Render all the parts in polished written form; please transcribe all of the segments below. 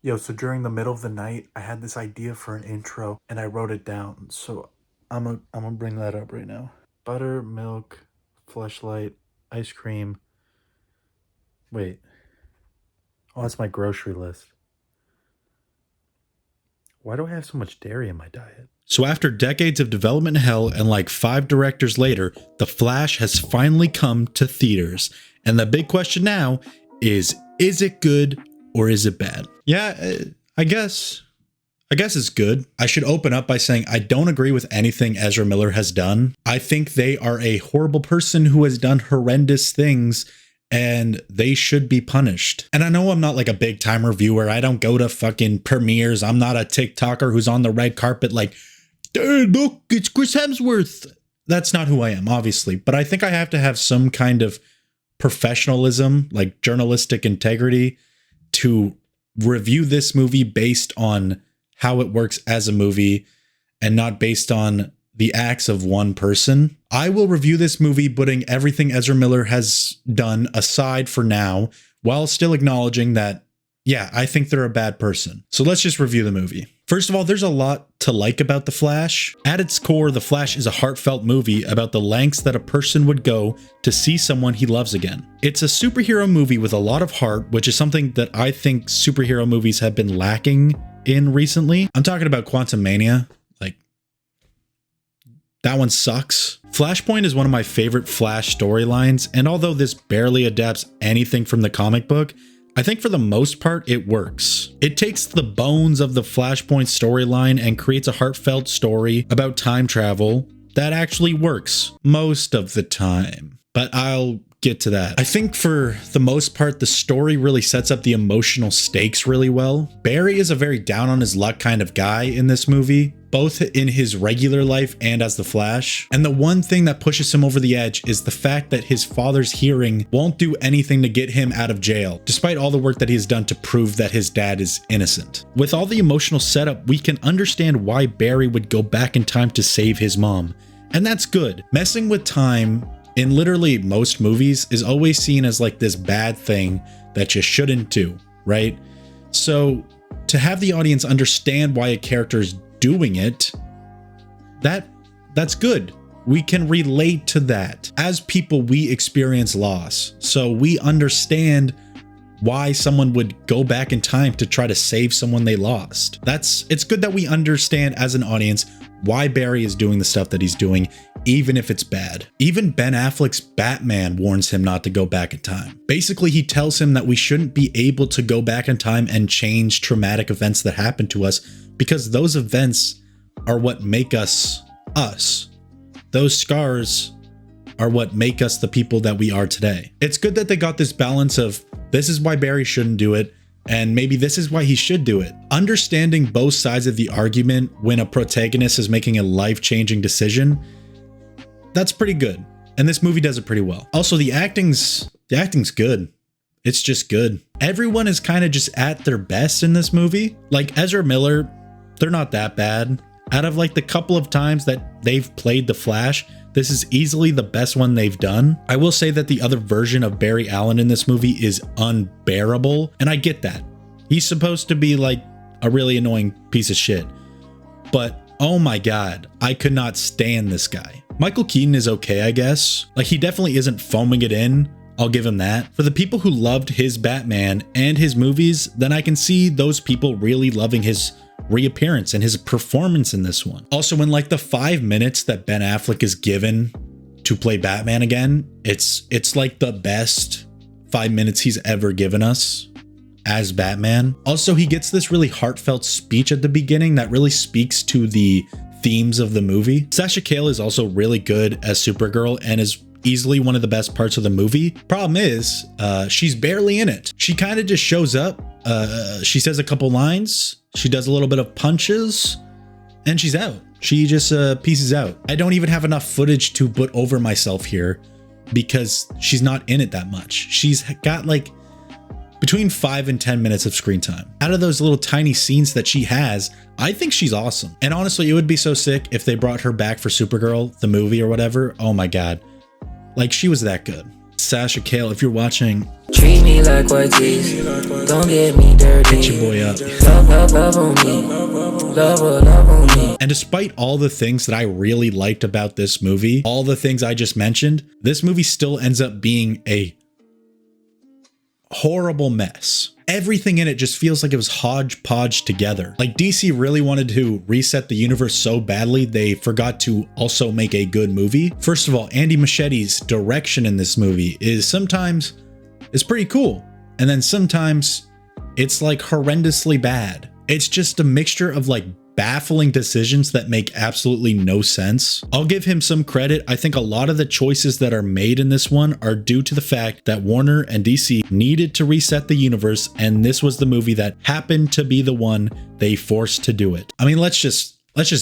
Yo, so during the middle of the night, I had this idea for an intro and I wrote it down. So I'm gonna bring that up right now. Butter, milk, fleshlight, ice cream. Wait. Oh, that's my grocery list. Why do I have so much dairy in my diet? So after decades of development hell and like 5 directors later, The Flash has finally come to theaters. And the big question now is it good or is it bad? Yeah, I guess it's good. I should open up by saying I don't agree with anything Ezra Miller has done. I think they are a horrible person who has done horrendous things and they should be punished. And I know I'm not like a big time reviewer. I don't go to fucking premieres. I'm not a TikToker who's on the red carpet like, dude, look, it's Chris Hemsworth. That's not who I am, obviously. But I think I have to have some kind of professionalism, like journalistic integrity, to review this movie based on how it works as a movie and not based on the acts of one person. I will review this movie putting everything Ezra Miller has done aside for now, while still acknowledging that, yeah, I think they're a bad person. So let's just review the movie. First of all, there's a lot to like about The Flash. At its core, The Flash is a heartfelt movie about the lengths that a person would go to see someone he loves again. It's a superhero movie with a lot of heart, which is something that I think superhero movies have been lacking in recently. I'm talking about Quantumania. Like, that one sucks. Flashpoint is one of my favorite Flash storylines, and although this barely adapts anything from the comic book, I think for the most part, it works. It takes the bones of the Flashpoint storyline and creates a heartfelt story about time travel that actually works most of the time. But I'll get to that. I think for the most part, the story really sets up the emotional stakes really well. Barry is a very down on his luck kind of guy in this movie, both in his regular life and as the Flash. And the one thing that pushes him over the edge is the fact that his father's hearing won't do anything to get him out of jail, despite all the work that he has done to prove that his dad is innocent. With all the emotional setup, we can understand why Barry would go back in time to save his mom. And that's good. Messing with time in literally most movies is always seen as like this bad thing that you shouldn't do, right? So to have the audience understand why a character is doing it, that's good. We can relate to that. As people, we experience loss, so we understand why someone would go back in time to try to save someone they lost. It's good that we understand as an audience why Barry is doing the stuff that he's doing, even if it's bad. Even Ben Affleck's Batman warns him not to go back in time. Basically, he tells him that we shouldn't be able to go back in time and change traumatic events that happened to us, because those events are what make us us. Those scars are what make us the people that we are today. It's good that they got this balance of this is why Barry shouldn't do it, and maybe this is why he should do it. Understanding both sides of the argument when a protagonist is making a life-changing decision, that's pretty good. And this movie does it pretty well. Also, the acting's good. It's just good. Everyone is kind of just at their best in this movie. Like Ezra Miller, they're not that bad. Out of like the couple of times that they've played the Flash, this is easily the best one they've done. I will say that the other version of Barry Allen in this movie is unbearable, and I get that. He's supposed to be like a really annoying piece of shit, but oh my god, I could not stand this guy. Michael Keaton is okay, I guess. Like, he definitely isn't phoning it in. I'll give him that. For the people who loved his Batman and his movies, then I can see those people really loving his reappearance and his performance in this one. Also, in like the 5 minutes that Ben Affleck is given to play Batman again, it's like the best 5 minutes he's ever given us as Batman. Also, he gets this really heartfelt speech at the beginning that really speaks to the themes of the movie. Sasha Cale is also really good as Supergirl and is easily one of the best parts of the movie. Problem is, she's barely in it. She kind of just shows up. She says a couple lines. She does a little bit of punches and she's out. She just pieces out. I don't even have enough footage to put over myself here because she's not in it that much. She's got like between 5 and 10 minutes of screen time. Out of those little tiny scenes that she has, I think she's awesome. And honestly, it would be so sick if they brought her back for Supergirl, the movie or whatever. Oh my God. Like, she was that good. Sasha Cale, if you're watching, treat me like white tees, don't get me dirty. hit your boy up. Love on me, love on me. And despite all the things that I really liked about this movie, all the things I just mentioned, this movie still ends up being a horrible mess. Everything in it just feels like it was hodgepodge together. Like DC really wanted to reset the universe so badly, they forgot to also make a good movie. First of all, Andy Muschietti's direction in this movie is pretty cool. And then sometimes it's like horrendously bad. It's just a mixture of like baffling decisions that make absolutely no sense. I'll give him some credit. I think a lot of the choices that are made in this one are due to the fact that Warner and DC needed to reset the universe, and this was the movie that happened to be the one they forced to do it. I mean, let's just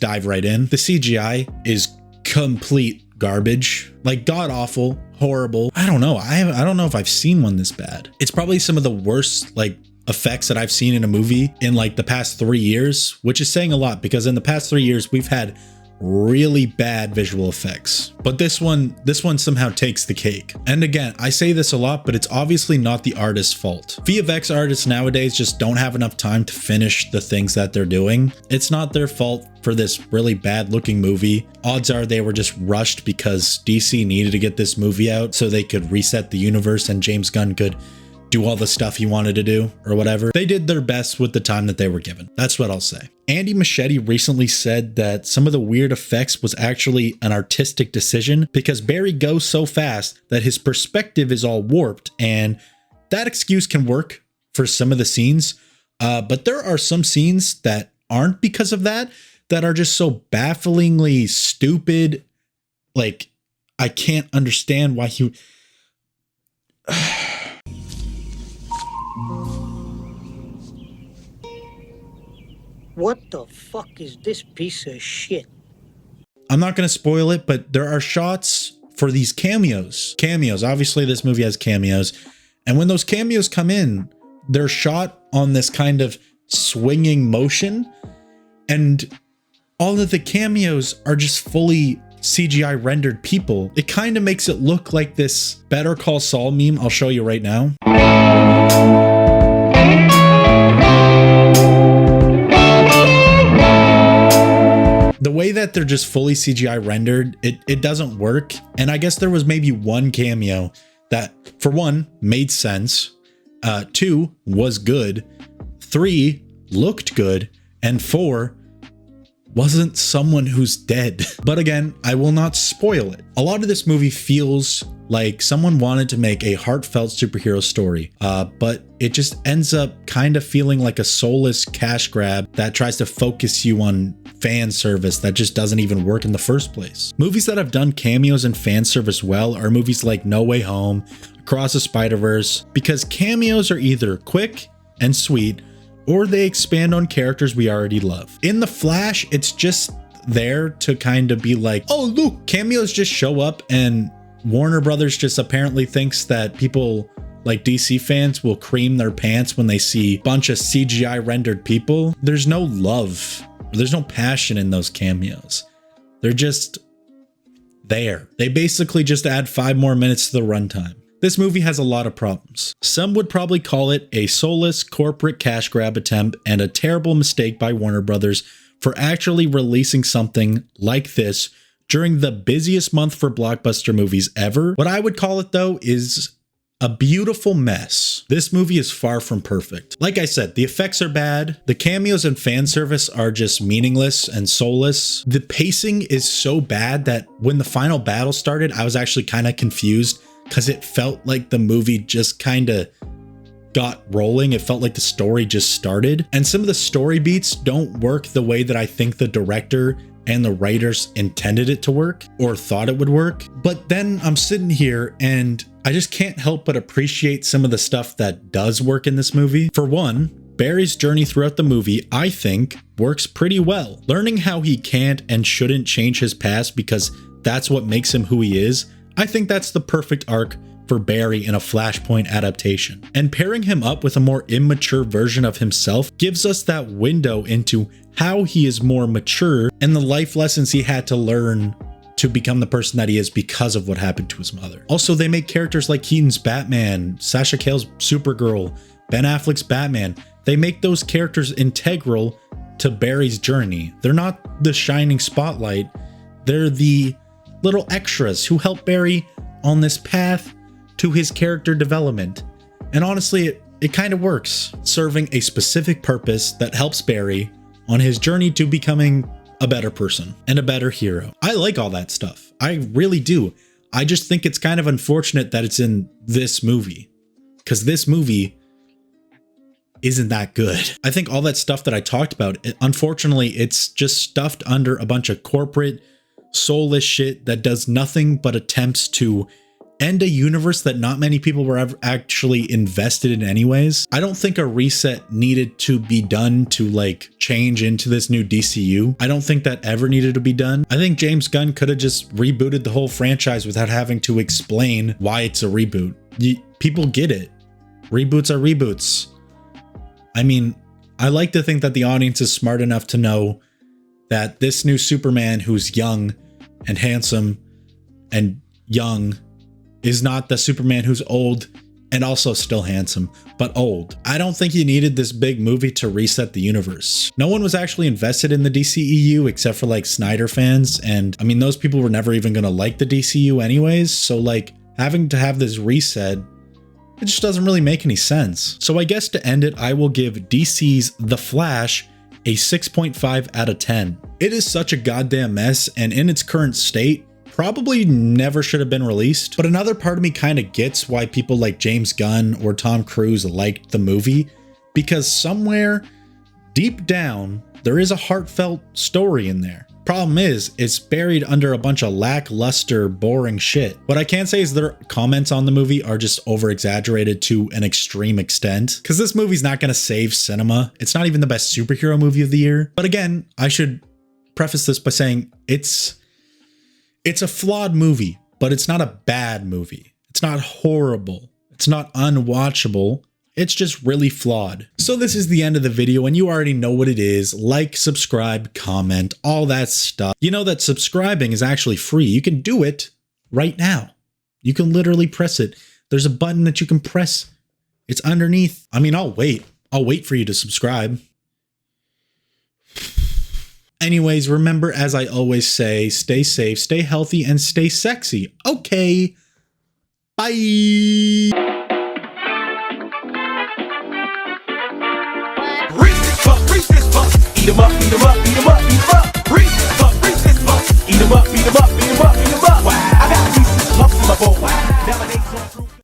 dive right in. The CGI is complete garbage, like god awful, horrible. I don't know. I don't know if I've seen one this bad. It's probably some of the worst like effects that I've seen in a movie in like the past 3 years, which is saying a lot because in the past 3 years we've had really bad visual effects, but this one somehow takes the cake. And again, I say this a lot, but it's obviously not the artist's fault. VFX artists nowadays just don't have enough time to finish the things that they're doing. It's not their fault for this really bad looking movie. Odds are they were just rushed because DC needed to get this movie out so they could reset the universe and James Gunn could do all the stuff he wanted to do or whatever. They did their best with the time that they were given. That's what I'll say. Andy Muschietti recently said that some of the weird effects was actually an artistic decision because Barry goes so fast that his perspective is all warped, and that excuse can work for some of the scenes. But there are some scenes that aren't because of that are just so bafflingly stupid. Like, I can't understand why he... What the fuck is this piece of shit? I'm not going to spoil it, but there are shots for these cameos. Obviously this movie has cameos. And when those cameos come in, they're shot on this kind of swinging motion. And all of the cameos are just fully CGI rendered people. It kind of makes it look like this Better Call Saul meme. I'll show you right now. The way that they're just fully CGI rendered, it doesn't work. And I guess there was maybe one cameo that, for one, made sense, 2, was good, 3, looked good, and 4, wasn't someone who's dead. But again, I will not spoil it. A lot of this movie feels like someone wanted to make a heartfelt superhero story, but it just ends up kind of feeling like a soulless cash grab that tries to focus you on fan service that just doesn't even work in the first place. Movies that have done cameos and fan service well are movies like No Way Home, Across the Spider-Verse, because cameos are either quick and sweet, or they expand on characters we already love. In The Flash, it's just there to kind of be like, oh look, cameos just show up, and Warner Brothers just apparently thinks that people like DC fans will cream their pants when they see a bunch of CGI rendered people. There's no love. There's no passion in those cameos. They're just there. They basically just add 5 more minutes to the runtime. This movie has a lot of problems. Some would probably call it a soulless corporate cash grab attempt and a terrible mistake by Warner Brothers for actually releasing something like this during the busiest month for blockbuster movies ever. What I would call it, though, is a beautiful mess. This movie is far from perfect. Like I said, the effects are bad. The cameos and fan service are just meaningless and soulless. The pacing is so bad that when the final battle started, I was actually kind of confused because it felt like the movie just kind of got rolling. It felt like the story just started. And some of the story beats don't work the way that I think the director and the writers intended it to work or thought it would work. But then I'm sitting here and I just can't help but appreciate some of the stuff that does work in this movie. For one, Barry's journey throughout the movie, I think, works pretty well. Learning how he can't and shouldn't change his past because that's what makes him who he is, I think that's the perfect arc for Barry in a Flashpoint adaptation. And pairing him up with a more immature version of himself gives us that window into how he is more mature and the life lessons he had to learn to become the person that he is because of what happened to his mother. Also, they make characters like Keaton's Batman, Sasha Cale's Supergirl, Ben Affleck's Batman. They make those characters integral to Barry's journey. They're not the shining spotlight. They're the little extras who help Barry on this path to his character development. And honestly, it kind of works, serving a specific purpose that helps Barry on his journey to becoming a better person and a better hero. I like all that stuff. I really do. I just think it's kind of unfortunate that it's in this movie, because this movie isn't that good. I think all that stuff that I talked about, unfortunately, it's just stuffed under a bunch of corporate, soulless shit that does nothing but attempts to end a universe that not many people were ever actually invested in anyways. I don't think a reset needed to be done to like change into this new DCU. I don't think that ever needed to be done. I think James Gunn could have just rebooted the whole franchise without having to explain why it's a reboot. People get it. Reboots are reboots. I mean, I like to think that the audience is smart enough to know that this new Superman, who's young and handsome and young, is not the Superman who's old and also still handsome, but old. I don't think you needed this big movie to reset the universe. No one was actually invested in the DCEU except for like Snyder fans. And I mean, those people were never even gonna like the DCU anyways. So like having to have this reset, it just doesn't really make any sense. So I guess to end it, I will give DC's The Flash a 6.5 out of 10. It is such a goddamn mess, and in its current state, probably never should have been released. But another part of me kind of gets why people like James Gunn or Tom Cruise liked the movie, because somewhere deep down, there is a heartfelt story in there. Problem is, it's buried under a bunch of lackluster, boring shit. What I can say is their comments on the movie are just over-exaggerated to an extreme extent, because this movie's not going to save cinema. It's not even the best superhero movie of the year. But again, I should preface this by saying it's a flawed movie, but it's not a bad movie. It's not horrible. It's not unwatchable. It's just really flawed. So this is the end of the video, and you already know what it is. Like, subscribe, comment, all that stuff. You know that subscribing is actually free. You can do it right now. You can literally press it. There's a button that you can press. It's underneath. I mean, I'll wait. I'll wait for you to subscribe. Anyways, remember, as I always say, stay safe, stay healthy, and stay sexy. Okay. Bye. Reach this fuck, eat 'em up, eat 'em up.